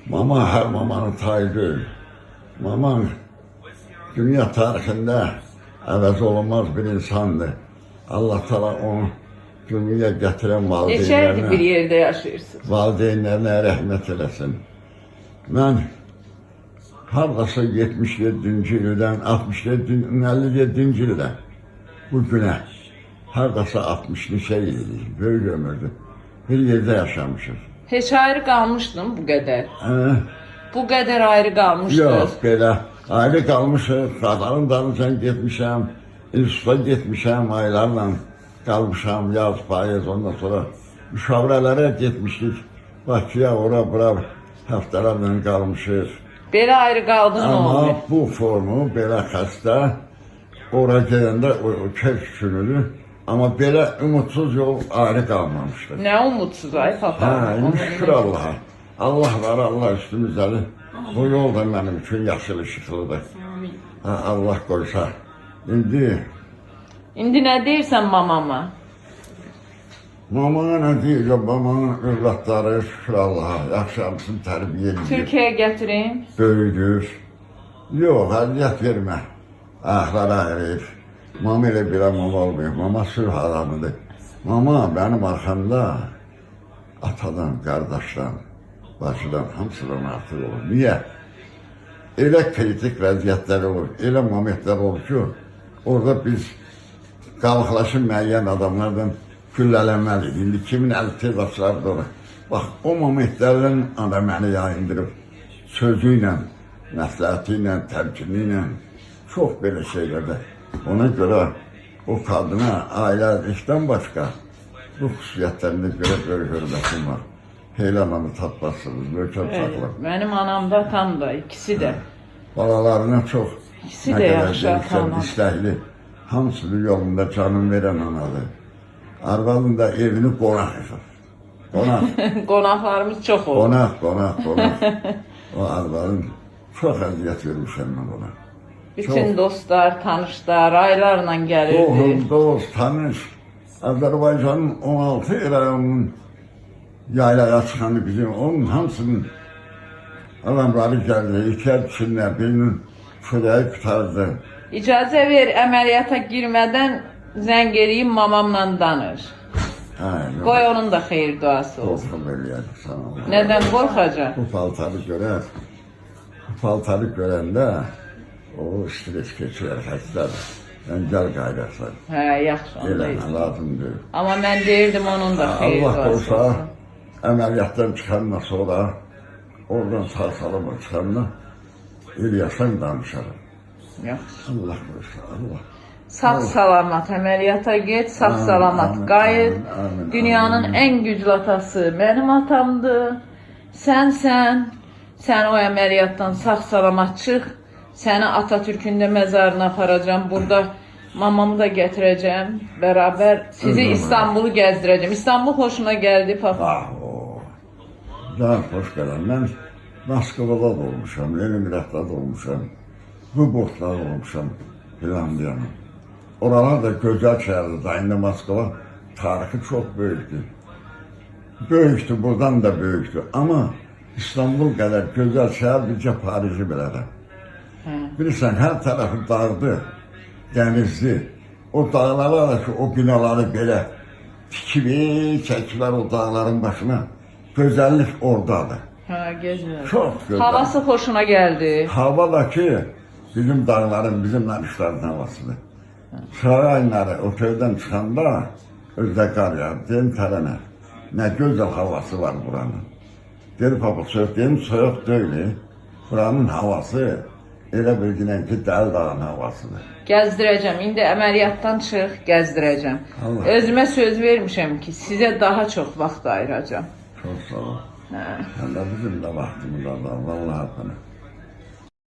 Mama her mamanın tayı değil. Maman dünya tarihinde əvəz olunmaz bir insandır. Allah Teala onu dünyaya getiren Neçə ildir bir yerdə yaşayırsınız? valideynlerine rəhmət eləsin. Mən hardasa 77-ci ildən, 57-ci ildən bu günə hardasa 60 neçə ildir, böyük ömürdür. Bir yerdə yaşamışız. Heç ayrı qalmışdın bu qədər? Bu qədər ayrı qalmışdınız? Yox, belə ayrı qalmışıq, qadının dalınca getmişəm, instituta getmişəm, aylarla qalmışam, yaz, payız, ondan sonra müşavirələrə getmişdik. Bakıya, ora, bura həftələrlə qalmışıq. Belə ayrı qaldın mı? Amma bu formu, belə xəstə, ora gedəndə o keyf sürülür. Amma belə umutsuz yol ayrı qalmamışdır. Nə umutsuz ay papa? Şükür Allah'a. Allah var, Allah üstümüzdədir. Bu yol da mənim üçün yaşıl ışıqlıdır. Allah qoysa. İndi nə deyirsən mamama? Mamana nə deyir? Mamanın övladları şükür Allah'a. Yaxşı hamısını tərbiyə edir. Türkiyəyə gətirin. Böyüdür. Yox, əziyyət vermə. Ayaqları ayırır. Mama elə belə mama olmuyor. Mama sülh adamıdır. Mama benim arkamda atadan, qardaşdan, başıdan hamısından artıq olur. Niyə? Elə kritik vəziyyətlər olur, elə momentlər olur ki, orada biz qalıqlaşın müəyyən adamlardan güllələnməliyik. İndi kimin əli tez açılardı ona. Bax, o momentlərlə ana məni yayındırıb, sözü ilə, məsləhəti ilə, təmkini ilə, çox belə şeylərdə. Ona görə o kadına ailəlikdən başqa bu xüsusiyyətlərində görə böyük hörmətim var. Heylananı tapmazsınız, möhkəm saxlar. Mənim anam da, atam da, ikisi də. Balalarına çox İkisi də yaxşı atam. İstəkli, hamısını yolunda canım verən anadır. Arvadın da evini qonaq yıxır. Qonaq. Qonaqlarımız çox olur. Qonaq. O arvadın çox əziyyət vermişəm mən ona. Bütün dostlar, tanışlar, aylarla gəlirdi. Oğlum, dost, tanış. Azərbaycanın 16 rayonunun yaylaya çıxanı bizim, onun hamısının adamları gəldi, ikər kişilər, birinin çörəyi qutardı. İcazə ver, əməliyyata girmədən zəng eləyim, mamamla danış. Qoy onun da xeyir duası olsun. Qorxum eləyədik sana. Nədən qorxacaq? Bu paltarı görəndə o stres keçir, xəstədir. Sən gəl qaydaqsan. Hə, yaxşı, onu da Eləmə, istəyir. lazımdır. Amma mən deyirdim onun da xeyir Allah duası olsa, olsun. əməliyyatdan çıxandan sonra, oradan sağ salama çıxandan, eləyəsən danışarım. Yaxşı. Allah qoysa, Allah. Sağ salamat əməliyyata get, sağ salamat qayıt. Amin, Dünyanın ən güclü atası mənim atamdır. Sən o əməliyyatdan sağ salamat çıx. Səni Atatürk'ün də məzarına aparacağım. Burada mamamı da gətirəcəm. Bərabər sizi İstanbul'u gəzdirəcəm. İstanbul hoşuna gəldi papa. Daha xoş gələn. Mən Moskvada da olmuşam, Leningradda da olmuşam, Vyborgda da olmuşam, Finlandiyanın. Oralar da gözəl şəhərdir. Da indi Moskva tarixi çox böyükdür. Böyükdür, buradan da böyükdür. Amma İstanbul qədər gözəl şəhər bircə Parisi belədir. Bilirsən, hər tərəfi dağdır, dənizli. O dağlara da ki, o binaları belə çəkilər o dağların başına. Gözəllik oradadır. Hə, gözəl. Çox gözəl. Havası xoşuna gəldi. Hava da ki, bizim dağların, bizim Nanişlərin havasıdır. Sıra ayınları oteldən çıxanda özdə qar yağır, deyim tərənə. Nə gözəl havası var buranın. Deyir, papa, soyuq deyim, soyuq deyil. Buranın havası elə bilginən ki, Dəli dağın havasıdır. Gəzdirəcəm. İndi əməliyyatdan çıx, gəzdirəcəm. Özümə söz vermişəm ki, sizə daha çox vaxt ayıracağım. Çox sağ ol. Hə. Sən də bizim də vaxtımız var, vallahi sana.